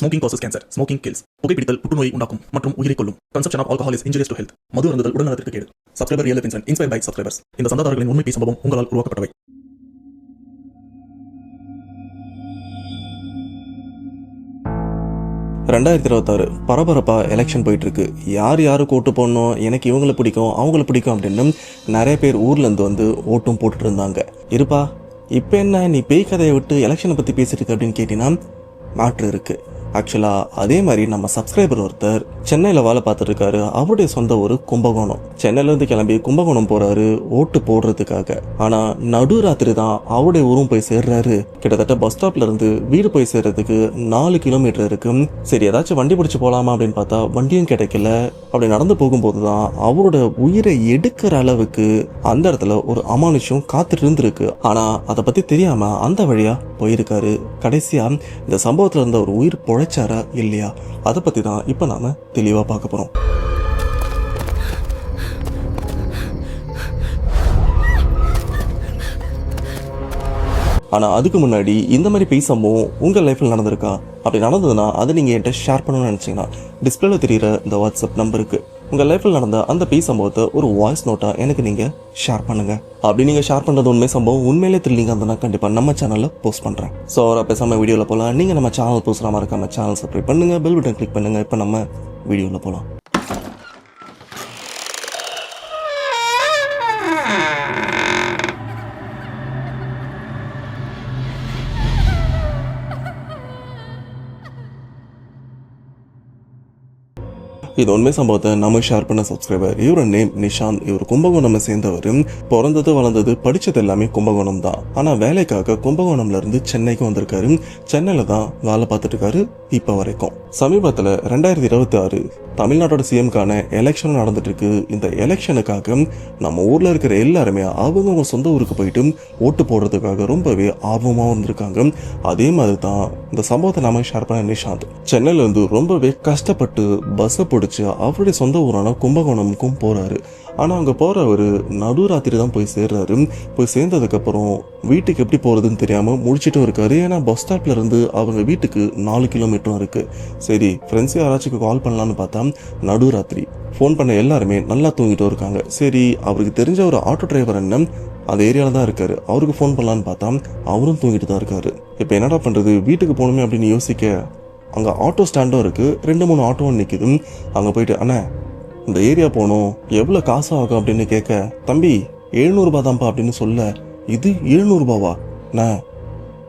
Smoking causes cancer. Smoking kills. புகைப்பிடித்தல் புற்றுநோயை உண்டாக்கும் மற்றும் உயிரை கொல்லும். Consumption of alcohol is injurious to health. மது அருந்துதல் உடல்நலத்திற்கு கேடு. Subscriber Real Life Incident inspired by subscribers. இந்த சந்தாதாரர்களின் உண்மை சம்பவம் உங்களால் உருவாக்கப்பட்டவை. பரபரப்பா எலெக்ஷன் போயிட்டு இருக்கு. யாரு ஓட்டு போடணும், எனக்கு இவங்களை பிடிக்கும் அவங்கள பிடிக்கும் அப்படின்னு நிறைய பேர் ஊர்ல இருந்து வந்து ஓட்டும் போட்டுட்டு இருந்தாங்க. இருப்பா, இப்ப என்ன நீ பேய் கதையை விட்டு எலெக்ஷனை பத்தி பேசிட்டு இருக்க அப்படின்னு கேட்டீங்கன்னா மேட்ரு இருக்கு. ஆக்சுவலா அதே மாதிரி நம்ம சப்ஸ்கிரைபர் ஒருத்தர் சென்னையில வேலை பார்த்துட்டு இருக்காரு. அவருடைய சொந்த ஊர் கும்பகோணம். சென்னையில இருந்து கிளம்பி கும்பகோணம் போறாரு ஓட்டு போடுறதுக்காக. ஆனா நடுராத்திரி தான் அவருடைய ஊரும் போய் சேர்றாரு. கிட்டத்தட்ட பஸ் ஸ்டாப்ல இருந்து வீடு போய் சேர்றதுக்கு 4 கிலோமீட்டர் இருக்கு. சரி, ஏதாச்சும் வண்டி பிடிச்சு போலாமா அப்படின்னு பார்த்தா வண்டியும் கிடைக்கல. அப்படி நடந்து போகும்போதுதான் அவரோட உயிரை எடுக்கிற அளவுக்கு அந்த இடத்துல ஒரு அமானுஷம் காத்துட்டு இருந்திருக்கு. ஆனா அதை பத்தி தெரியாம அந்த வழியா போயிருக்காரு. கடைசியா இந்த சம்பவத்துல இருந்த ஒரு உயிர் பொழைச்சாரா இல்லையா, அதை பத்தி தான் இப்ப நாம தெளிவா பார்க்க போறோம். ஆனா அதுக்கு முன்னாடி இந்த மாதிரி பேய் சம்பவம் உங்க லைஃப்ல நடந்திருக்கா? அப்படி நடந்ததுன்னா அதை நீங்க என்கிட்ட ஷேர் பண்ணணும்னு நினைச்சீங்கன்னா டிஸ்பிளேல தெரியுற இந்த வாட்ஸ்அப் நம்பருக்கு உங்க லைஃப்ல நடந்த அந்த பேய் சம்பவத்தை ஒரு வாய்ஸ் நோட்டா எனக்கு நீங்க ஷேர் பண்ணுங்க. அப்படி நீங்க ஷேர் பண்றது உண்மை சம்பவம் உண்மையிலே த்ரில்லிங்கா இருந்தா கண்டிப்பா நம்ம சேனல்ல போஸ்ட் பண்றேன். ஸோ பேசாம வீடியோல போலாம். நீங்க நம்ம சேனல் புதுசா மறக்காம சேனல் சப்ஸ்கிரைப் பண்ணுங்க, பெல் பட்டன் கிளிக் பண்ணுங்க. இப்ப நம்ம வீடியோல போலாம். இது உண்மை சம்பவத்தை நம்ம ஷேர் பண்ண சப்ஸ்கிரைபர். இவரோட நேம் நிஷாந்த். இவர் கும்பகோணம் சேர்ந்தவர். பிறந்தது வளர்ந்தது படிச்சது எல்லாமே கும்பகோணம் தான். ஆனா வேலைக்காக கும்பகோணம்ல இருந்து சென்னைக்கு வந்திருக்காரு. சென்னையில தான் வேலை பார்த்துட்டு இருக்காரு இப்ப வரைக்கும். சமீபத்துல 2026 தமிழ்நாட்டோட சிஎம்கான எலெக்ஷன் நடந்துட்டு இருக்கு. இந்த எலெக்ஷனுக்காக நம்ம ஊர்ல இருக்கிற எல்லாருமே அவங்க சொந்த ஊருக்கு போயிட்டு ஓட்டு போடுறதுக்காக ரொம்பவே ஆர்வமா வந்திருக்காங்க. அதே மாதிரி தான் இந்த சம்பவத்தை நாம ஷேர் பண்ண நிஷாந்த் சென்னையில இருந்து ரொம்பவே கஷ்டப்பட்டு பஸ் பிடிச்சு அவருடைய சொந்த ஊரான கும்பகோணமுக்கும் போறாரு. ஆனா அங்க போறவரு நடுராத்திரி தான் போய் சேர்றாரு. போய் சேர்ந்ததுக்கு அப்புறம் வீட்டுக்கு எப்படி போறதுன்னு தெரியாம முடிச்சிட்டும் இருக்காரு. ஏன்னா பஸ் ஸ்டாப்ல இருந்து அவங்க வீட்டுக்கு 4 கிலோமீட்டரும் இருக்கு. சரி, ஃப்ரெண்ட்ஸ் யாராச்சும் கால் பண்ணலான்னு பார்த்தா நடுராத்திரி ஃபோன் பண்ண எல்லாருமே நல்லா தூங்கிட்டு இருக்காங்க. சரி, அவருக்கு தெரிஞ்ச ஒரு ஆட்டோ டிரைவர் என்ன அந்த ஏரியால தான் இருக்காரு. அவருக்கு ஃபோன் பண்ணலான்னு பார்த்தா அவரும் தூங்கிட்டு தான் இருக்காரு. இப்ப என்னடா பண்றது, வீட்டுக்கு போகணுமே அப்படின்னு யோசிக்க அங்க ஆட்டோ ஸ்டாண்டும் இருக்கு. 2-3 ஆட்டோவும் நிக்குது. அங்க போயிட்டு அண்ணா இந்த ஏரியா போகணும், எவ்வளவு காசு ஆகும் அப்படின்னு கேட்க, தம்பி 700 ரூபாய் தான்ப்பா அப்படின்னு சொல்ல, இது 700 ரூபாவா? நான்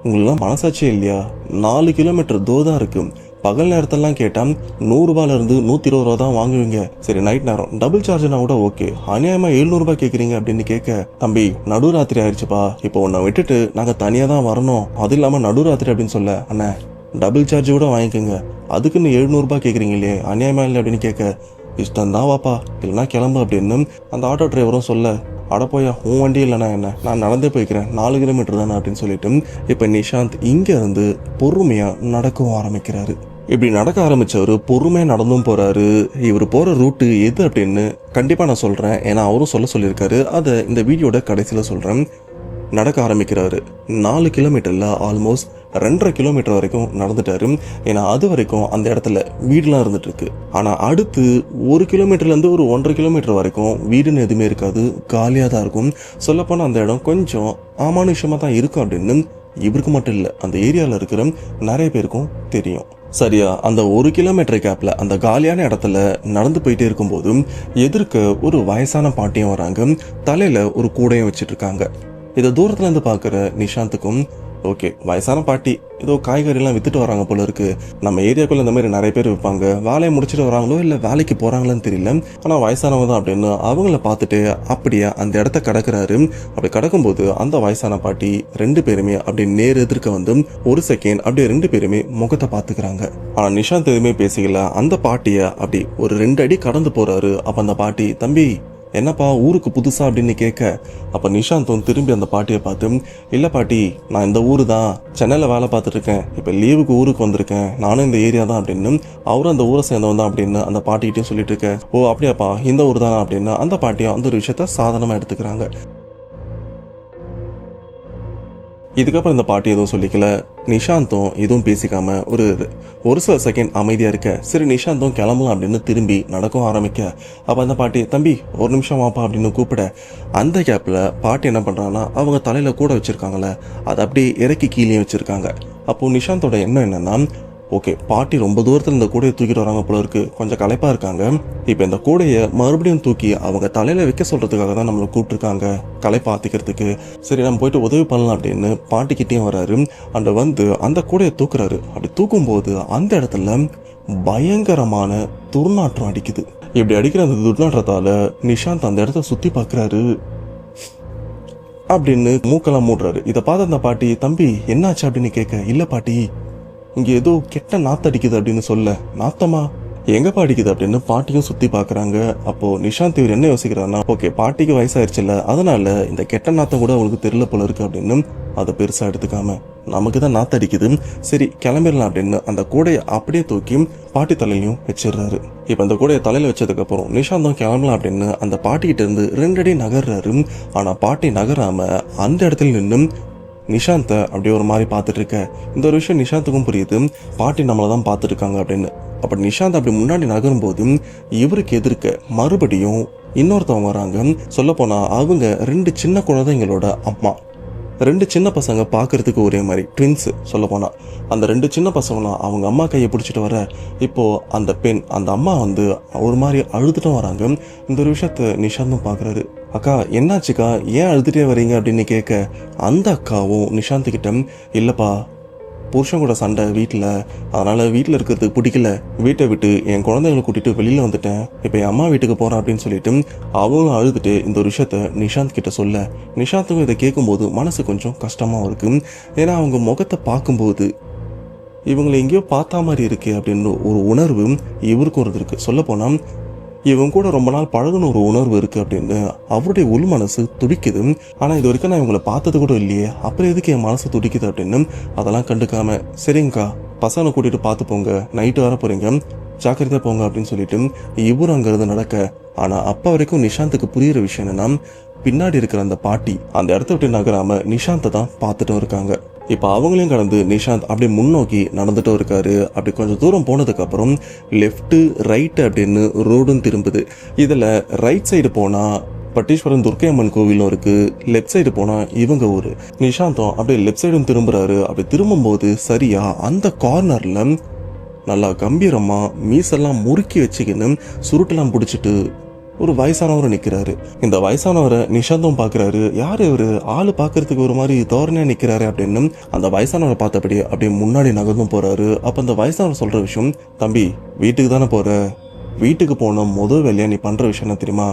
உங்களெல்லாம் மனசாட்சியே இல்லையா? 4 கிலோமீட்டர் தூரம் இருக்கு. பகல் நேரத்தெல்லாம் கேட்டா 100 ரூபாயில இருந்து 120 ரூபா தான் வாங்குவீங்க. சரி, நைட் நேரம் டபுள் சார்ஜ்னா கூட ஓகே, அநியாயமா 700 ரூபாய் கேட்குறீங்க அப்படின்னு கேட்க, தம்பி நடுராத்திரி ஆயிடுச்சுப்பா, இப்போ உன்னை விட்டுட்டு நாங்க தனியா தான் வரணும், அது இல்லாம நடுராத்திரி அப்படின்னு சொல்ல, அண்ணா டபுள் சார்ஜ் கூட வாங்கிக்கோங்க, அதுக்குன்னு 700 ரூபாய் கேட்குறீங்களே, அநியாயமா இல்லை அப்படின்னு கேட்க, இஷ்டம் தான் வாப்பா இல்லைன்னா கிளம்பு அப்படின்னு அந்த ஆட்டோ டிரைவரும் சொல்ல, அட போயா உன் வண்டி இல்லைனா என்ன, நான் நடந்தே போய்க்கிறேன், 4 கிலோமீட்டர் தானே அப்படின்னு சொல்லிட்டு இப்போ நிஷாந்த் இங்க இருந்து பொறுமையா நடக்கவும் ஆரம்பிக்கிறாரு. இப்படி நடக்க ஆரம்பிச்சவரு பொறுமையா நடந்தும் போறாரு. இவர் போற ரூட்டு எது அப்படின்னு கண்டிப்பா நான் சொல்றேன், ஏன்னா அவரும் சொல்லியிருக்காரு. அதை இந்த வீடியோட கடைசியில சொல்றேன். நடக்க ஆரம்பிக்கிறாரு. 4 கிலோமீட்டர்ல ஆல்மோஸ்ட் 2.5 கிலோமீட்டர் வரைக்கும் நடந்துட்டாரு. ஏன்னா அது வரைக்கும் அந்த இடத்துல வீடுலாம் இருந்துட்டு இருக்கு. ஆனா அடுத்து 1 கிலோமீட்டர்ல இருந்து ஒரு 1.5 கிலோமீட்டர் வரைக்கும் வீடுன்னு எதுவுமே இருக்காது, காலியா தான் இருக்கும். சொல்லப்போனா அந்த இடம் கொஞ்சம் அமானுஷமா தான் இருக்கும் அப்படின்னு இவருக்கு மட்டும் இல்ல, அந்த ஏரியால இருக்கிற நிறைய பேருக்கும் தெரியும். சரியா அந்த 1 கிலோமீட்டர் கேப்ல அந்த காலியான இடத்துல நடந்து போயிட்டே இருக்கும்போது எதிர்க்க ஒரு வயசான பாட்டியும் வராங்க. தலையில ஒரு கூடையும் வச்சிட்டு இருக்காங்க. இதை தூரத்துல இருந்து பாக்குற நிஷாந்துக்கும், ஓகே வயசான பாட்டி ஏதோ காய்கறி எல்லாம் வித்துட்டு வராங்க போல இருக்கு, நம்ம ஏரியாக்குள்ள இந்த மாதிரி நிறைய பேர் விற்பாங்க, வேலையை முடிச்சுட்டு வராங்களோ இல்ல வேலைக்கு போறாங்களான்னு தெரியல, ஆனா வயசானவங்க தான் அப்படின்னு அவங்கள பார்த்துட்டு அப்படியே அந்த இடத்த கடக்குறாரு. அப்படி கடக்கும்போது அந்த வயசான பாட்டி 2 பேருமே அப்படி நேர் எதிர்க்க வந்து ஒரு செகண்ட் அப்படியே 2 பேருமே முகத்தை பாத்துக்கிறாங்க. ஆனா நிஷாந்த் எதுவுமே பேசிக்கல. அந்த பாட்டிய அப்படி ஒரு 2 அடி கடந்து போறாரு. அப்ப அந்த பாட்டி, தம்பி என்னப்பா ஊருக்கு புதுசா அப்படின்னு கேட்க, அப்ப நிஷாந்தும் திரும்பி அந்த பாட்டியை பார்த்து, இல்ல பாட்டி நான் இந்த ஊரு தான், சென்னையில வேலை பார்த்துட்டு இருக்கேன், இப்ப லீவுக்கு ஊருக்கு வந்திருக்கேன், நானும் இந்த ஏரியா தான் அப்படின்னு அவரும் அந்த ஊரை சேர்ந்தவன் தான் அப்படின்னு அந்த பாட்டிகிட்டையும் சொல்லிட்டு இருக்க. ஓ அப்படியாப்பா இந்த ஊர் தானா அப்படின்னு அந்த பாட்டியும் அந்த ஒரு விஷயத்த சாதாரணமா எடுத்துக்கிறாங்க. இதுக்கப்புறம் இந்த பாட்டி எதுவும் சொல்லிக்கல. நிஷாந்தும் எதுவும் பேசிக்காம ஒரு சில செகண்ட் அமைதியா இருக்க. சரி நிஷாந்தும் கிளம்பலாம் அப்படின்னு திரும்பி நடக்கவும் ஆரம்பிக்க. அப்ப அந்த பாட்டி தம்பி ஒரு நிமிஷம் வாப்பா அப்படின்னு கூப்பிட, அந்த கேப்ல பாட்டி என்ன பண்றாங்கன்னா அவங்க தலையில கூட வச்சிருக்காங்கல்ல அதை அப்படியே இறக்கி கீழே வச்சிருக்காங்க. அப்போ நிஷாந்தோட எண்ணம் என்னன்னா, ஓகே பாட்டி ரொம்ப தூரத்தில் இந்த கூடையை தூக்கிட்டு வராங்க போல இருக்கு, கொஞ்சம் களைப்பா இருக்காங்க, இப்போ இந்த கூடையை மறுபடியும் தூக்கி அவங்க தலையில வைக்க சொல்றதுக்காக தான் நம்மளை கூப்பிட்டுருக்காங்க களைப்பா ஆத்திக்கிறதுக்கு. சரி நம்ம போயிட்டு உதவி பண்ணலாம் அப்படின்னு பாட்டிக்கிட்டேயும் வராரு. அண்ட் வந்து அந்த கூடையை தூக்குறாரு. அப்படி தூக்கும் போது அந்த இடத்துல பயங்கரமான துர்நாற்றம் அடிக்குது. இப்படி அடிக்கிற அந்த துர்நாற்றத்தால நிஷாந்த் அந்த இடத்த சுத்தி பார்க்கறாரு. அப்படின்னு மூக்கெல்லாம் மூடுறாரு. இதை பார்த்த அந்த பாட்டி தம்பி என்னாச்சு அப்படின்னு கேட்க, இல்ல பாட்டி இங்க ஏதோ கெட்ட நாத்தம் அடிக்குது அப்படின்னு சொல்ல, நாத்தமா எங்கப்பா அடிக்குது அப்படின்னு பாட்டியும் சுத்தி பாக்குறாங்க. அப்போ நிஷாந்த் இவர் என்ன யோசிக்கிறாருன்னா, ஓகே பாட்டிக்கு வயசாயிருச்சுல்ல அதனால இந்த கெட்ட நாத்தம் கூட அவங்களுக்கு தெரியல போல இருக்கு அப்படின்னு அதை பெருசா எடுத்துக்காம நமக்கு தான் நாத்தம் அடிக்குது, சரி கிளம்பிடலாம் அப்படின்னு அந்த கூடையை அப்படியே தூக்கி பாட்டி தலையிலையும் வச்சிடுறாரு. இப்ப அந்த கூடையை தலையில வச்சதுக்கு அப்புறம் நிஷாந்தும் கிளம்பலாம் அப்படின்னு அந்த பாட்டிக்கிட்ட இருந்து 2 அடி நகர்றாரு. ஆனா பாட்டி நகராம அந்த இடத்துல நின்று நிஷாந்த அப்படியே ஒரு மாதிரி பார்த்துட்டு இருக்க. இந்த ஒரு விஷயம் நிஷாந்துக்கும் புரியுது, பாட்டி நம்மளை தான் பார்த்துட்டு இருக்காங்க அப்படின்னு. அப்ப நிஷாந்த் அப்படி முன்னாடி நகரும் போது இவருக்கு எதிர்க்க மறுபடியும் இன்னொருத்தவங்க வராங்க. சொல்ல போனா அவங்க 2 சின்ன குழந்தைங்களோட அம்மா. 2 சின்ன பசங்க பார்க்கறதுக்கு ஒரே மாதிரி ட்வின்ஸ். சொல்ல போனா அந்த 2 சின்ன பசங்களும் அவங்க அம்மா கையை பிடிச்சிட்டு வர, இப்போ அந்த பெண் அந்த அம்மா வந்து ஒரு மாதிரி அழுதுட்டும் வராங்க. இந்த ஒரு விஷயத்த நிஷாந்தும் பார்க்குறாரு. அக்கா என்னாச்சுக்கா ஏன் அழுதுட்டே வரீங்க அப்படின்னு கேட்க, அந்த அக்காவும் நிஷாந்த் கிட்ட இல்லப்பா புருஷன் கூட சண்டை வீட்டில், அதனால வீட்டில் இருக்கிறதுக்கு பிடிக்கல, வீட்டை விட்டு என் குழந்தைகளை கூட்டிட்டு வெளியில வந்துட்டேன், இப்போ என் அம்மா வீட்டுக்கு போறேன் அப்படின்னு சொல்லிட்டு அவங்களும் அழுதுட்டு இந்த ஒரு விஷயத்த நிஷாந்த் கிட்ட சொல்ல, நிஷாந்துக்கும் இதை கேட்கும்போது மனசு கொஞ்சம் கஷ்டமா இருக்கு. ஏன்னா அவங்க முகத்தை பார்க்கும்போது இவங்களை எங்கேயோ பார்த்தா மாதிரி இருக்கு அப்படின்னு ஒரு உணர்வு இவருக்கும் இருக்கு. சொல்ல போனா இவங்க கூட ரொம்ப நாள் பழகுன ஒரு உணர்வு இருக்கு அப்படின்னு அவருடைய உள் மனசு துடிக்குது. ஆனா இது வரைக்கும் நான் இவங்களை பார்த்தது கூட இல்லையே, அப்புறம் எதுக்கு என் மனசு துடிக்குது அப்படின்னு அதெல்லாம் கண்டுக்காம, சரிங்கக்கா பசங்களை கூட்டிட்டு பார்த்து போங்க, நைட்டு வர போறீங்க, ஜாக்கிரதையா போங்க அப்படின்னு சொல்லிட்டு இவரும் அங்கிருந்து நடக்க. ஆனா அப்ப வரைக்கும் நிஷாந்துக்கு புரியுற விஷயம் என்னன்னா, பின்னாடி இருக்கிற அந்த பாட்டி அந்த இடத்த விட்டு நகராம நிஷாந்தை தான் பார்த்துட்டும் இருக்காங்க. இப்ப அவங்களையும் கடந்து நிஷாந்த் அப்படி முன்னோக்கி நடந்துட்டும் இருக்காரு. அப்படி கொஞ்சம் தூரம் போனதுக்கு அப்புறம் லெஃப்ட் ரைட் அப்படின்னு ரோடும் திரும்புது. இதுல ரைட் சைடு போனா பட்டீஸ்வரன் துர்க்கையம்மன் கோவிலும் இருக்கு, லெஃப்ட் சைடு போனா இவங்க ஊரு. நிஷாந்தும் அப்படியே லெஃப்ட் சைடும் திரும்புறாரு. அப்படி திரும்பும்போது சரியா அந்த கார்னர்ல நல்லா கம்பீரமா மீசெல்லாம் முறுக்கி வச்சுக்கின்னு சுருட்டெல்லாம் பிடிச்சிட்டு ஒரு வயசானவர் நிக்கிறாரு. இந்த வயசானவரை நிஷாந்தும் பாக்குறாரு. யாரு இவரு, ஆளு பாக்குறதுக்கு ஒரு மாதிரி தோரணையா நிக்கிறாரு அப்படின்னு அந்த வயசானவரை பார்த்தபடி அப்படியே முன்னாடி நகர்ந்தும் போறாரு. அப்ப அந்த வயசானவர் சொல்ற விஷயம், தம்பி வீட்டுக்கு தானே போற, வீட்டுக்கு போன முதல் வேலையா நீ பண்ற விஷயம் என்ன தெரியுமா,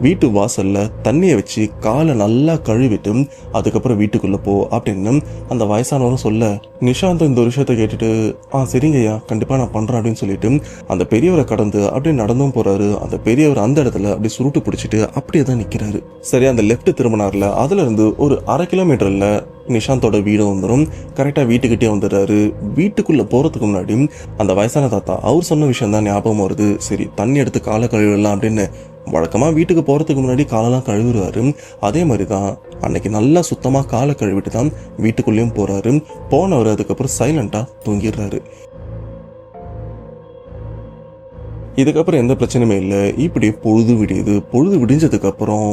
வீட்டு வாசல்ல தண்ணியை வச்சு காலை நல்லா கழுவிட்டு அதுக்கப்புறம் வீட்டுக்குள்ள போ அப்படின்னு அந்த வயசானவரும் சொல்ல, நிஷாந்த் இந்த ஒரு விஷயத்த கேட்டுட்டு சரிங்கய்யா கண்டிப்பா நான் பண்றேன் அப்படின்னு சொல்லிட்டு அந்த பெரியவரை கடந்து அப்படியே நடந்தும் போறாரு. அந்த பெரியவர் அந்த இடத்துல அப்படி சுருட்டு பிடிச்சிட்டு அப்படியே தான் நிக்கிறாரு. சரி அந்த லெஃப்ட் திரும்பினார்ல, அதுல இருந்து ஒரு 1/2 கிலோமீட்டர்ல நிஷாந்தோட வீடு வந்துடும். கரெக்டா வீட்டுக்கிட்டே வந்துடுறாரு. வீட்டுக்குள்ள போறதுக்கு முன்னாடி அந்த வயசான தாத்தா அவர் சொன்ன விஷயம் தான் ஞாபகம் வருது. சரி தண்ணி எடுத்து காலை கழுவிடலாம் அப்படின்னு வழக்கமா வீட்டுக்கு போறதுக்கு முன்னாடி காலெல்லாம் கழுவிடுவாரு. அதே மாதிரிதான் அன்னைக்கு நல்லா சுத்தமா காலை கழுவிட்டு தான் வீட்டுக்குள்ளேயும் போறாரு. போனவர் அதுக்கப்புறம் சைலண்டா தூங்கிடுறாரு. இதுக்கப்புறம் எந்த பிரச்சனையுமே இல்லை. இப்படி பொழுது விடியுது. பொழுது விடிஞ்சதுக்கு அப்புறம்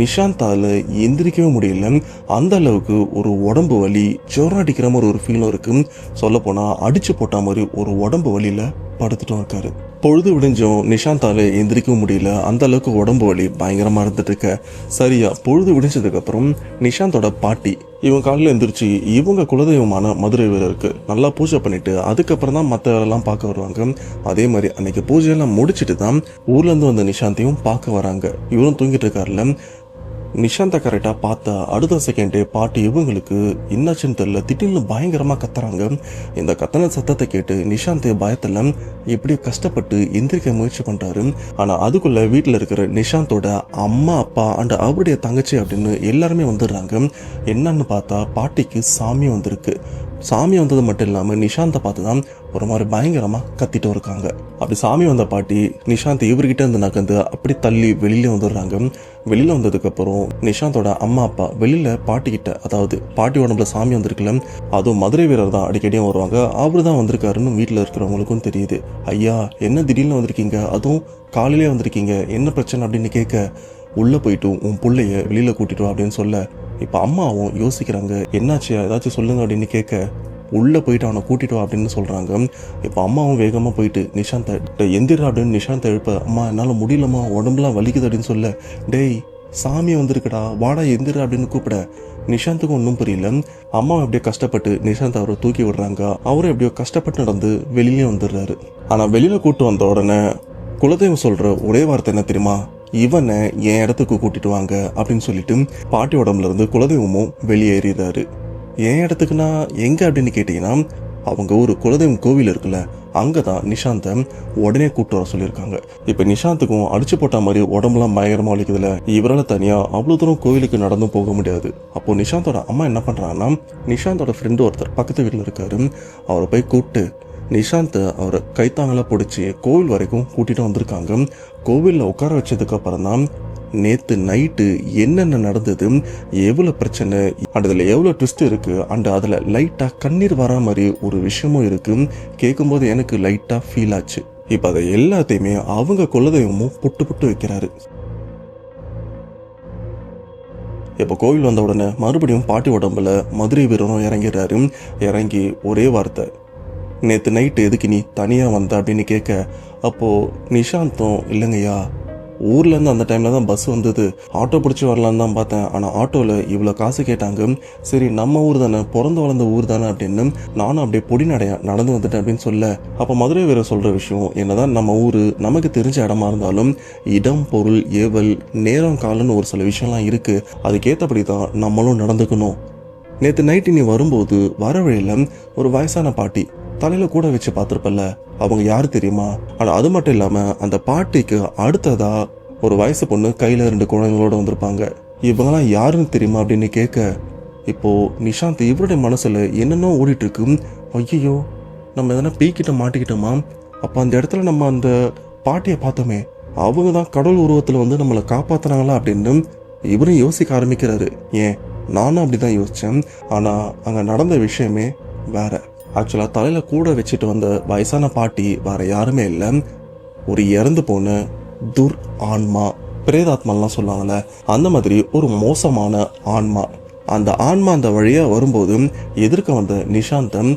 நிஷாந்தால எந்திரிக்கவே முடியல. அந்த அளவுக்கு ஒரு உடம்பு வலி, ஜோரம் அடிக்கிற மாதிரி ஒரு ஃபீலும் இருக்கு. சொல்ல போனா அடிச்சு போட்ட மாதிரி ஒரு உடம்பு வலியில படுத்துட்டும் இருக்காரு. பொழுது விடிஞ்சும் நிஷாந்தால எந்திரிக்கவும் முடியல. அந்த அளவுக்கு உடம்பு வலி பயங்கரமா இருந்துட்டு இருக்க. சரியா பொழுது விடிஞ்சதுக்கு அப்புறம் நிஷாந்தோட பாட்டி இவங்க காலையில் எந்திரிச்சு இவங்க குலதெய்வமான மதுரை வீரருக்கு நல்லா பூஜை பண்ணிட்டு அதுக்கப்புறம் தான் மற்ற வேலைலாம் பார்க்க வருவாங்க. அதே மாதிரி அன்னைக்கு பூஜையெல்லாம் முடிச்சுட்டு தான் ஊர்ல இருந்து வந்த நிஷாந்தையும் பார்க்க வராங்க. இவரும் தூங்கிட்டு இருக்காருல. நிஷாந்த கரெக்டா பார்த்தா அடுத்த செகண்டே பாட்டி இவங்களுக்கு என்னாச்சுன்னு தெரியல திடீர்னு பயங்கரமா கத்துறாங்க. இந்த கத்தன சத்தத்தை கேட்டு நிஷாந்த் பயத்துல எப்படி கஷ்டப்பட்டு எந்திரிக்க முயற்சி பண்றாரு. ஆனா அதுக்குள்ள வீட்டுல இருக்கிற நிஷாந்தோட அம்மா அப்பா அண்ட் அவருடைய தங்கச்சி அப்படின்னு எல்லாருமே வந்துடுறாங்க. என்னன்னு பார்த்தா பாட்டிக்கு சாமி வந்திருக்கு. சாமி வந்தது மட்டும் இல்லாமல் நிஷாந்தை பார்த்து தான் ஒரு மாதிரி பயங்கரமாக கத்திட்டு இருக்காங்க. அப்படி சாமி வந்த பாட்டி நிஷாந்த் இவர்கிட்ட இருந்து நகர்ந்து அப்படி தள்ளி வெளியில வந்துடுறாங்க. வெளியில வந்ததுக்கப்புறம் நிஷாந்தோட அம்மா அப்பா வெளியில பாட்டிக்கிட்ட, அதாவது பாட்டி உடம்புல சாமி வந்திருக்குல்ல, அதுவும் மதுரை வீரர் தான் அடிக்கடியும் வருவாங்க, அவரு தான் வந்திருக்காருன்னு வீட்டில் இருக்கிறவங்களுக்கும் தெரியுது. ஐயா என்ன திடீர்னு வந்திருக்கீங்க, அதுவும் காலையிலே வந்திருக்கீங்க, என்ன பிரச்சனை அப்படின்னு கேட்க, உள்ளே போயிட்டு உன் பிள்ளைய வெளியில் கூட்டிட்டு வா அப்படின்னு சொல்ல, இப்போ அம்மாவும் யோசிக்கிறாங்க, என்னாச்சு ஏதாச்சும் சொல்லுங்க அப்படின்னு கேட்க, உள்ளே போயிட்டு அவனை கூட்டிட்டு வா அப்படின்னு சொல்கிறாங்க. இப்போ அம்மாவும் வேகமாக போயிட்டு நிஷாந்தை எந்திரா அப்படின்னு நிஷாந்தை எழுப்ப, அம்மா என்னால் முடியலம்மா உடம்புலாம் வலிக்குது அப்படின்னு சொல்ல, டேய் சாமி வந்திருக்குடா வாடா எந்திரா அப்படின்னு கூப்பிட நிஷாந்துக்கும் ஒன்றும் புரியல. அம்மாவை எப்படியோ கஷ்டப்பட்டு நிஷாந்த் அவரை தூக்கி விடுறாங்க. அவரும் எப்படியோ கஷ்டப்பட்டு நடந்து வெளியிலே வந்துடுறாரு. ஆனால் வெளியில் கூட்டு வந்த உடனே குலதெய்வம் சொல்கிற ஒரே வார்த்தை என்ன தெரியுமா, இவனை என் இடத்துக்கு கூட்டிட்டு வாங்க அப்படின்னு சொல்லிட்டு பாட்டி உடம்புல இருந்து குலதெய்வமும் வெளியேறிறாரு. என் இடத்துக்குன்னா எங்க அப்படின்னு கேட்டீங்கன்னா, அவங்க ஒரு குலதெய்வம் கோவில் இருக்குல்ல, அங்கதான் நிஷாந்தை உடனே கூட்டு வர சொல்லியிருக்காங்க. இப்ப நிஷாந்துக்கும் அடிச்சு போட்ட மாதிரி உடம்புலாம் பயங்கரமா வலிக்குதுல, இவரால் தனியா அவ்வளவு தூரம் கோவிலுக்கு நடந்து போக முடியாது. அப்போ நிஷாந்தோட அம்மா என்ன பண்றாங்கன்னா, நிஷாந்தோட ஃப்ரெண்டு ஒருத்தர் பக்கத்து வீட்டில் இருக்காரு, அவரை போய் கூப்பிட்டு நிஷாந்த் அவரை கைத்தாங்களா பிடிச்சி கோவில் வரைக்கும் கூட்டிட்டு வந்திருக்காங்க. கோவிலில் உட்கார வச்சதுக்கு அப்புறம் தான் நேற்று நைட்டு என்னென்ன நடந்தது, எவ்வளோ பிரச்சனை, அதில் எவ்வளோ ட்விஸ்ட் இருக்கு, அண்ட் அதில் லைட்டாக கண்ணீர் வரா மாதிரி ஒரு விஷயமும் இருக்கு. கேட்கும்போது எனக்கு லைட்டாக ஃபீல் ஆச்சு. இப்போ அதை எல்லாத்தையுமே அவங்க குலதெய்வமும் புட்டு புட்டு வைக்கிறாரு. இப்போ கோவில் வந்த உடனே மறுபடியும் பாட்டி உடம்புல மதுரை வீரனும் இறங்கிடுறாரு. இறங்கி ஒரே வார்த்தை, நேற்று நைட்டு எதுக்கு நீ தனியாக வந்த அப்படின்னு கேட்க, அப்போது நிஷாந்தும், இல்லைங்கய்யா ஊர்லேருந்து அந்த டைமில் தான் பஸ் வந்தது, ஆட்டோ பிடிச்சி வரலான்னு தான் பார்த்தேன், ஆனால் ஆட்டோவில் இவ்வளோ காசு கேட்டாங்க, சரி நம்ம ஊர் தானே, பிறந்து வளர்ந்த ஊர் தானே அப்படின்னு நானும் அப்படியே பொடி நடையா நடந்து வந்துட்டேன் அப்படின்னு சொல்ல, அப்போ மதுரை வீரர் சொல்கிற விஷயம், என்னதான் நம்ம ஊர் நமக்கு தெரிஞ்ச இடமா இருந்தாலும் இடம் பொருள் ஏவல் நேரம் காலன்னு ஒரு சில விஷயம்லாம் இருக்குது, அதுக்கேற்றபடி தான் நம்மளும் நடந்துக்கணும். நேற்று நைட்டு நீ வரும்போது வர வழியில் ஒரு வயசான பாட்டி தலையில் கூட வச்சு பார்த்துருப்பல்ல, அவங்க யாரு தெரியுமா? ஆனால் அது மட்டும் இல்லாமல் அந்த பாட்டிக்கு அடுத்ததா ஒரு வயசு பொண்ணு கையில் 2 குழந்தைங்களோட வந்திருப்பாங்க. இவங்கெல்லாம் யாருன்னு தெரியுமா அப்படின்னு கேட்க, இப்போது நிஷாந்த் இவருடைய மனசில் என்னென்னோ ஓடிட்டுருக்கு. ஐயோ நம்ம எதனா பீக்கிட்ட மாட்டிக்கிட்டோமா, அப்போ அந்த இடத்துல நம்ம அந்த பாட்டியை பார்த்தோமே, அவங்க தான் கடவுள் உருவத்தில் வந்து நம்மளை காப்பாற்றுனாங்களா அப்படின்னு இவரும் யோசிக்க ஆரம்பிக்கிறாரு. ஏன் நானும் அப்படி தான் யோசித்தேன். ஆனால் அங்கே நடந்த விஷயமே வேற. ஆக்சுவலாக தலையில் கூட வச்சுட்டு வந்த வயசான பாட்டி வேற யாருமே இல்லை, ஒரு இறந்து போன துர் ஆன்மா, பிரேதாத்மாலாம் சொல்லுவாங்கள்ல, அந்த மாதிரி ஒரு மோசமான ஆன்மா. அந்த ஆன்மா அந்த வழியாக வரும்போது எதிர்க்க வந்த நிஷாந்தம்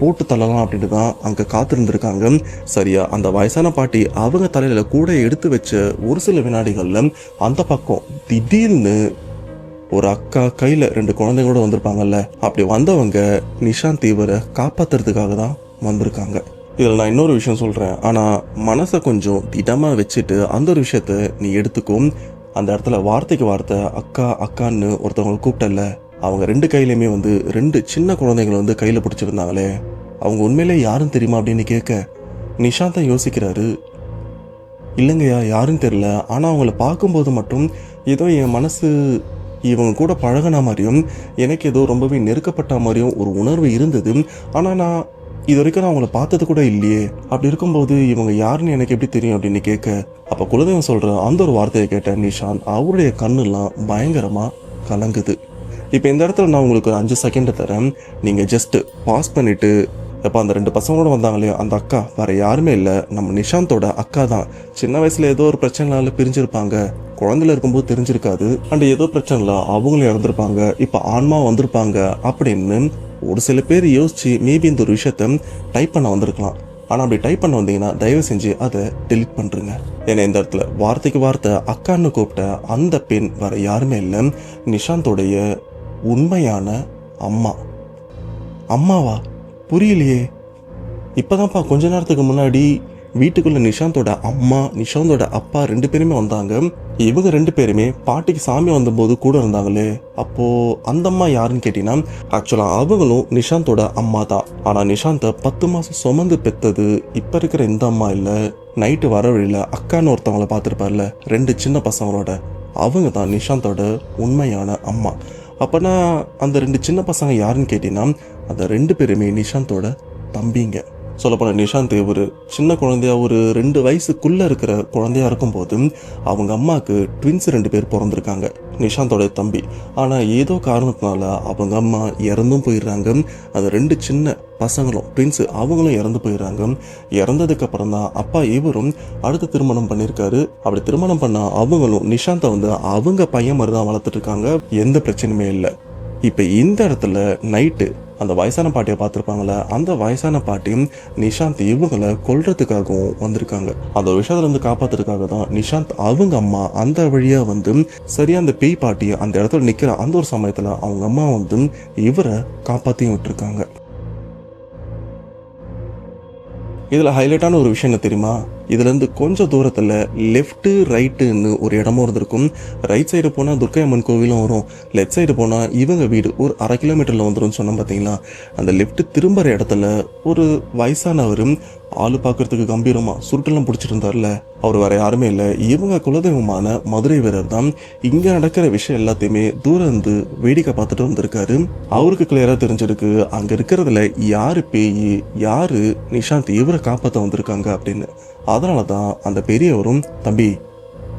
போட்டு தள்ளலாம் அப்படின்ட்டு தான் அங்கே காத்திருந்துருக்காங்க. சரியா அந்த வயசான பாட்டி அவங்க தலையில் கூட எடுத்து வச்ச ஒரு சில வினாடிகளில் அந்த பக்கம் திடீர்னு ஒரு அக்கா கையில் 2 குழந்தைங்களோட வந்திருப்பாங்கல்ல, அப்படி வந்தவங்க நிஷாந்த் இவரை காப்பாற்றுறதுக்காக தான் வந்திருக்காங்க. இதில் நான் இன்னொரு விஷயம் சொல்கிறேன், ஆனால் மனசை கொஞ்சம் திடமாக வச்சுட்டு அந்த ஒரு விஷயத்த நீ எடுத்துக்கும். அந்த இடத்துல வார்த்தைக்கு வார்த்தை அக்கா அக்கான்னு ஒருத்தவங்களை கூப்பிட்டல, அவங்க 2 கையிலையுமே வந்து 2 சின்ன குழந்தைங்களை வந்து கையில் பிடிச்சிருந்தாங்களே, அவங்க உண்மையிலே யாருன்னு தெரியுமா அப்படின்னு கேட்க, நிஷாந்தை யோசிக்கிறாரு. இல்லைங்கய்யா யாருன்னு தெரியல, ஆனால் அவங்கள பார்க்கும்போது மட்டும் ஏதோ என் மனசு இவங்க கூட பழகின மாதிரியும் எனக்கு ஏதோ ரொம்பவே நெருக்கப்பட்ட மாதிரியும் ஒரு உணர்வு இருந்தது. ஆனால் நான் இது வரைக்கும் நான் அவங்கள பார்த்தது கூட இல்லையே, அப்படி இருக்கும்போது இவங்க யாருன்னு எனக்கு எப்படி தெரியும் அப்படின்னு கேட்க, அப்போ குலதெய்வம் சொல்கிற அந்த ஒரு வார்த்தையை கேட்ட நிஷாந்த் அவருடைய கண்ணுலாம் பயங்கரமாக கலங்குது. இப்போ இந்த இடத்துல நான் உங்களுக்கு ஒரு 5 செகண்ட் தரேன், நீங்கள் ஜஸ்ட் பாஸ் பண்ணிவிட்டு, இப்போ அந்த 2 பசங்களோட வந்தாங்களே அந்த அக்கா வேறு யாருமே இல்லை, நம்ம நிஷாந்தோட அக்கா தான். சின்ன வயசில் ஏதோ ஒரு பிரச்சனைனால பிரிஞ்சிருப்பாங்க, குழந்தையில இருக்கும்போது தெரிஞ்சிருக்காது, அண்ட் ஏதோ பிரச்சனைல அவங்களும் இறந்துருப்பாங்க, இப்போ ஆன்மா வந்திருப்பாங்க அப்படின்னு ஒரு சில பேர் யோசிச்சு மேபி இந்த ஒரு விஷயத்த டைப் பண்ண வந்திருக்கலாம். ஆனால் அப்படி டைப் பண்ண வந்தீங்கன்னா தயவு செஞ்சு அதை டெலிட் பண்ணுறங்க. ஏன்னா இந்த இடத்துல வார்த்தைக்கு வார்த்தை அக்கான்னு கூப்பிட்ட அந்த பெண் வேற யாருமே இல்லை, நிஷாந்தோடைய உண்மையான அம்மா. அம்மாவா? புரியலையே. இப்போதான்ப்பா கொஞ்ச நேரத்துக்கு முன்னாடி வீட்டுக்குள்ள நிஷாந்தோட அம்மா நிஷாந்தோட அப்பா 2 பேருமே வந்தாங்க. இவங்க 2 பேருமே பாட்டிக்கு சாமி வந்தபோது கூட இருந்தாங்களே, அப்போ அந்த அம்மா யாருன்னு கேட்டீங்கன்னா ஆக்சுவலா அவங்களும் நிஷாந்தோட அம்மா தான். ஆனா நிஷாந்த 10 மாசம் சுமந்து பெத்தது இப்ப இருக்கிற இந்த அம்மா இல்ல. நைட்டு வர வழியில அக்கான்னு ஒருத்தவங்கள பார்த்துருப்பார்ல 2 சின்ன பசங்களோட, அவங்க தான் நிஷாந்தோட உண்மையான அம்மா. அப்பனா அந்த 2 சின்ன பசங்க யாருன்னு கேட்டீங்கன்னா அந்த 2 பேருமே நிஷாந்தோட தம்பிங்க. சொல்லப்போனால் நிஷாந்த் ஒரு சின்ன குழந்தையா ஒரு 2 வயசுக்குள்ள இருக்கிற குழந்தையா இருக்கும்போது அவங்க அம்மாவுக்கு ட்வின்ஸ் 2 பேர் பிறந்திருக்காங்க, நிஷாந்தோட தம்பி. ஆனால் ஏதோ காரணத்தினால அவங்க அம்மா இறந்தும் போயிடுறாங்க. அந்த 2 சின்ன பசங்களும் ட்வின்ஸ் அவங்களும் இறந்து போயிடுறாங்க. இறந்ததுக்கு அப்புறம் தான் அப்பா இவரும் அடுத்த திருமணம் பண்ணியிருக்காரு. அப்படி திருமணம் பண்ண அவங்களும் நிஷாந்தை அவங்க பையன் மாதிரி தான் வளர்த்துட்டு இருக்காங்க, எந்த பிரச்சனையுமே இல்லை. இப்போ இந்த இடத்துல நைட்டு அந்த வயசான பாட்டியை பார்த்துருப்பாங்களே, அந்த வயசான பாட்டியும் நிஷாந்த் இவங்களை கொல்றதுக்காகவும் வந்திருக்காங்க. அந்த விஷயத்துலேருந்து காப்பாற்றுறதுக்காக தான் நிஷாந்த் அவங்க அம்மா அந்த வழியாக சரியா அந்த பேய் பாட்டியை அந்த இடத்துல நிற்கிற அந்த ஒரு சமயத்தில் அவங்க அம்மா இவரை காப்பாற்றியும் விட்டுருக்காங்க. இதில் ஹைலைட்டான ஒரு விஷயம் என்ன தெரியுமா? இதுலேருந்து கொஞ்சம் தூரத்தில் லெஃப்ட்டு ரைட்டுன்னு ஒரு இடமும் இருந்திருக்கும். ரைட் சைடு போனால் துர்க்கை அம்மன் கோவிலும் வரும், லெஃப்ட் சைடு போனால் இவங்க வீடு ஒரு 1/2 கிலோமீட்டரில் வந்துடும் சொன்னோம் பார்த்தீங்களா. அந்த லெஃப்ட் திரும்புகிற இடத்துல ஒரு வயசானவரும் ஆளு பார்க்கறதுக்கு கம்பீரமாக சுருட்டெல்லாம் பிடிச்சிட்டு இருந்தார்ல, அவர் வேற யாருமே இல்லை, இவங்க குலதெய்வமான மதுரை வீரர் தான். இங்கே நடக்கிற விஷயம் எல்லாத்தையுமே தூரம் இருந்து வேடிக்கை பார்த்துட்டு வந்திருக்காரு. அவருக்கு கிளியராக தெரிஞ்சிருக்கு அங்கே இருக்கிறதுல யாரு பேய் யாரு நிஷாந்த் இவரை காப்பாற்ற வந்திருக்காங்க அப்படின்னு. அதனால தான் அந்த பெரியவரும், தம்பி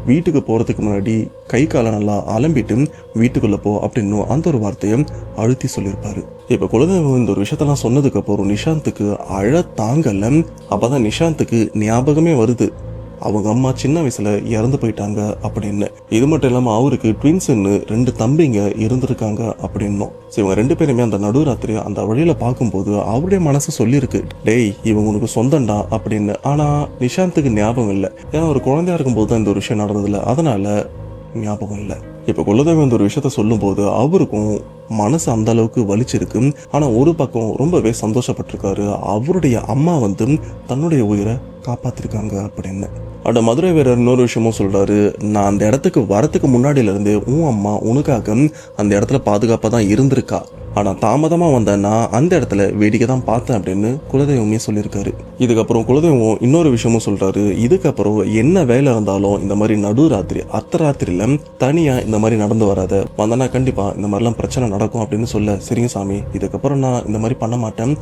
வீட்டுக்கு போகிறதுக்கு முன்னாடி கை காலை நல்லா அலம்பிட்டு வீட்டுக்குள்ளே போ அப்படின்னு அந்த ஒரு வார்த்தையை அழுத்தி சொல்லியிருப்பாரு. இப்போ குலதெய்வம் இந்த ஒரு விஷயத்தெல்லாம் சொன்னதுக்கு அப்புறம் நிஷாந்துக்கு அழ தாங்கல. அப்போதான் நிஷாந்துக்கு ஞாபகமே வருது அவங்க அம்மா சின்ன வயசுல இறந்து போயிட்டாங்க அப்படின்னு. இது மட்டும் இல்லாமல் அவருக்கு ட்வின்ஸ்ன்னு 2 தம்பிங்க இருந்திருக்காங்க அப்படின்னும். இவங்க 2 பேருமே அந்த நடுராத்திரி அந்த வழியில பார்க்கும்போது அவருடைய மனசு சொல்லியிருக்கு, டேய் இவங்க உனக்கு சொந்தண்டா அப்படின்னு. ஆனா நிஷாந்துக்கு ஞாபகம் இல்லை, ஏன்னா ஒரு குழந்தையா இருக்கும்போது தான் இந்த ஒரு விஷயம் நடந்ததில்ல, அதனால ஞாபகம் இல்லை. இப்போ குலதெய்வம் இந்த ஒரு விஷயத்த சொல்லும் போது அவருக்கும் மனசு அந்த அளவுக்கு வலிச்சிருக்கு. ஆனா ஒரு பக்கம் ரொம்பவே சந்தோஷப்பட்டிருக்காரு, அவருடைய அம்மா தன்னுடைய உயிரை காப்பாத்திருக்காங்க அப்படின்னு. அந்த மதுரை வீரர் இன்னொரு விஷயமும் சொல்றாரு, நான் அந்த இடத்துக்கு வரத்துக்கு முன்னாடியில இருந்து உன் அம்மா உனக்காக அந்த இடத்துல பாதுகாப்பா தான் இருந்திருக்கா, ஆனா தாமதமா வந்தேன்னா அந்த இடத்துல வேடிக்கை தான் பார்த்தேன் அப்படின்னு குலதெய்வமே சொல்லியிருக்காரு. இதுக்கப்புறம் குலதெய்வம் இன்னொரு விஷயமும் சொல்றாரு, இதுக்கப்புறம் என்ன வேலை இருந்தாலும் இந்த மாதிரி நடுராத்திரி அர்த்தராத்திரியில தனியா இந்த மாதிரி நடந்து வராத, வந்தனா கண்டிப்பா இந்த மாதிரிலாம் பிரச்சனை நடக்கும் அப்படின்னு சொல்ல, சரிங்க சாமி இதுக்கப்புறம் நான் இந்த மாதிரி பண்ண மாட்டேன்,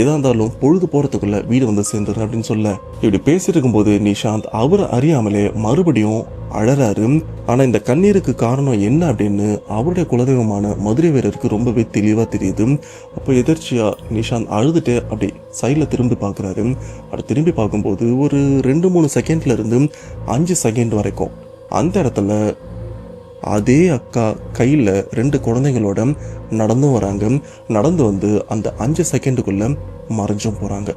எதா இருந்தாலும் பொழுது போறதுக்குள்ள வீடு சேர்ந்துரு அப்படின்னு சொல்ல, இப்படி பேசிட்டு இருக்கும்போது நிஷாந்த் அவர் அறியாமலே மறுபடியும் அழறாரு. ஆனா இந்த கண்ணீருக்கு காரணம் என்ன அப்படின்னு அவருடைய குலதெய்வமான மதுரை வீரருக்கு ரொம்பவே தெளிவா தெரியுது. அப்போ எதிர்ச்சியா நிஷாந்த் அழுதுட்டு அப்படி சைட்ல திரும்பி பார்க்குறாரு. அப்படி திரும்பி பார்க்கும்போது ஒரு 2-3 செகண்ட்ல இருந்து 5 செகண்ட் வரைக்கும் அந்த இடத்துல அதே அக்கா கையில் 2 குழந்தைங்களோட நடந்தும் வராங்க. நடந்து அந்த 5 செகண்டுக்குள்ள மறைஞ்சும் போறாங்க.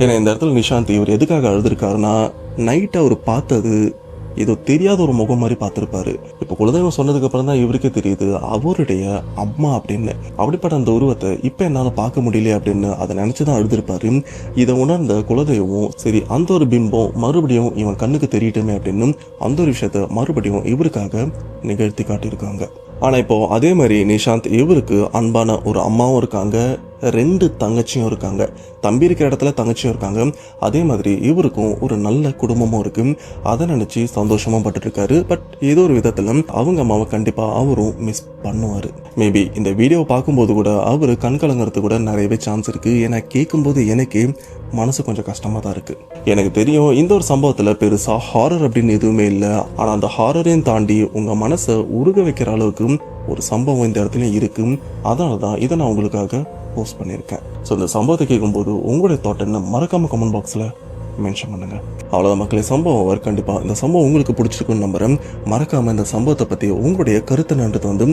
ஏன்னா இந்த இடத்துல நிஷாந்த் இவர் எதுக்காக அழுதுருக்காருன்னா, நைட் அவர் பார்த்தது ஏதோ தெரியாத ஒரு முகம் மாதிரி பார்த்துருப்பாரு. இப்போ குலதெய்வம் சொன்னதுக்கு அப்புறம் தான் இவருக்கே தெரியுது அவருடைய அம்மா அப்படின்னு. அப்படிப்பட்ட அந்த உருவத்தை இப்போ என்னால் பார்க்க முடியல அப்படின்னு அதை நினச்சிதான் அழுதுருப்பாரு. இதை உணர்ந்த குலதெய்வம் சரி அந்த ஒரு பிம்பம் மறுபடியும் இவன் கண்ணுக்கு தெரியட்டுமே அப்படின்னு அந்த ஒரு விஷயத்த மறுபடியும் இவருக்காக நிகழ்த்தி காட்டியிருக்காங்க. ஆனால் இப்போ அதே மாதிரி நிஷாந்த் இவருக்கு அன்பான ஒரு அம்மாவும் இருக்காங்க, 2 தங்கச்சியும் இருக்காங்க, தம்பி இருக்கிற இடத்துல தங்கச்சியும் இருக்காங்க. அதே மாதிரி இவருக்கும் ஒரு நல்ல குடும்பமும் இருக்கு. அதை நினைச்சு சந்தோஷமா பட்டு இருக்காரு. பட் ஏதோ ஒரு விதத்துல அவங்க அம்மாவை கண்டிப்பா அவரும் மிஸ் பண்ணுவாரு. மேபி இந்த வீடியோவை பார்க்கும்போது கூட அவரு கண் கலங்கிறது கூட நிறையவே சான்ஸ் இருக்கு. ஏன்னா கேட்கும்போது எனக்கு மனசு கொஞ்சம் கஷ்டமா தான் இருக்கு. எனக்கு தெரியும் இந்த ஒரு சம்பவத்துல பெருசா ஹாரர் அப்படின்னு எதுவுமே இல்லை. ஆனா அந்த ஹாரரையும் தாண்டி உங்க மனசை உருக வைக்கிற அளவுக்கு ஒரு சம்பவம் இந்த இடத்துல இருக்கு. அதனால தான் இதை நான் உங்களுக்காக போஸ்ட் பண்ணியிருக்கேன். ஸோ இந்த சம்பவத்தை கேட்கும்போது உங்களுடைய தாட் என்ன மறக்காம கமெண்ட் பாக்ஸில் மென்ஷன் பண்ணுங்க. அவ்வளோதான் மக்களே, சம்பவம் வர கண்டிப்பாக இந்த சம்பவம் உங்களுக்கு பிடிச்சிருக்குன்னு நம்புறேன். மறக்காம இந்த சம்பவத்தை பற்றி உங்களுடைய கருத்து நன்றதை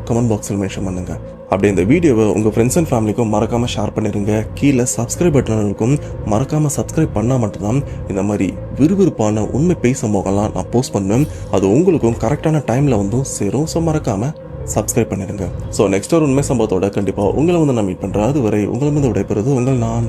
கமெண்ட் பாக்ஸில் மென்ஷன் பண்ணுங்க. அப்படியே இந்த வீடியோவை உங்கள் ஃப்ரெண்ட்ஸ் அண்ட் ஃபேமிலிக்கும் மறக்காமல் ஷேர் பண்ணிடுங்க. கீழே சப்ஸ்கிரைப் பட்டன் இருக்கும், மறக்காமல் சப்ஸ்கிரைப் பண்ணால் மட்டும்தான் இந்த மாதிரி விறுவிறுப்பான உண்மை பேய் சம்பவங்கள்லாம் நான் போஸ்ட் பண்ணுவேன். அது உங்களுக்கும் கரெக்டான டைமில் சேரும். ஸோ மறக்காமல் சப்ஸ்கிரைப் பண்ணிடுங்க. ஸோ நெக்ஸ்ட் ஒரு உண்மை சம்பவத்தோட கண்டிப்பாக உங்களை நான் மீட் பண்ணுறேன். அதுவரை உங்களை விடைபெறுவது உங்கள் நான்.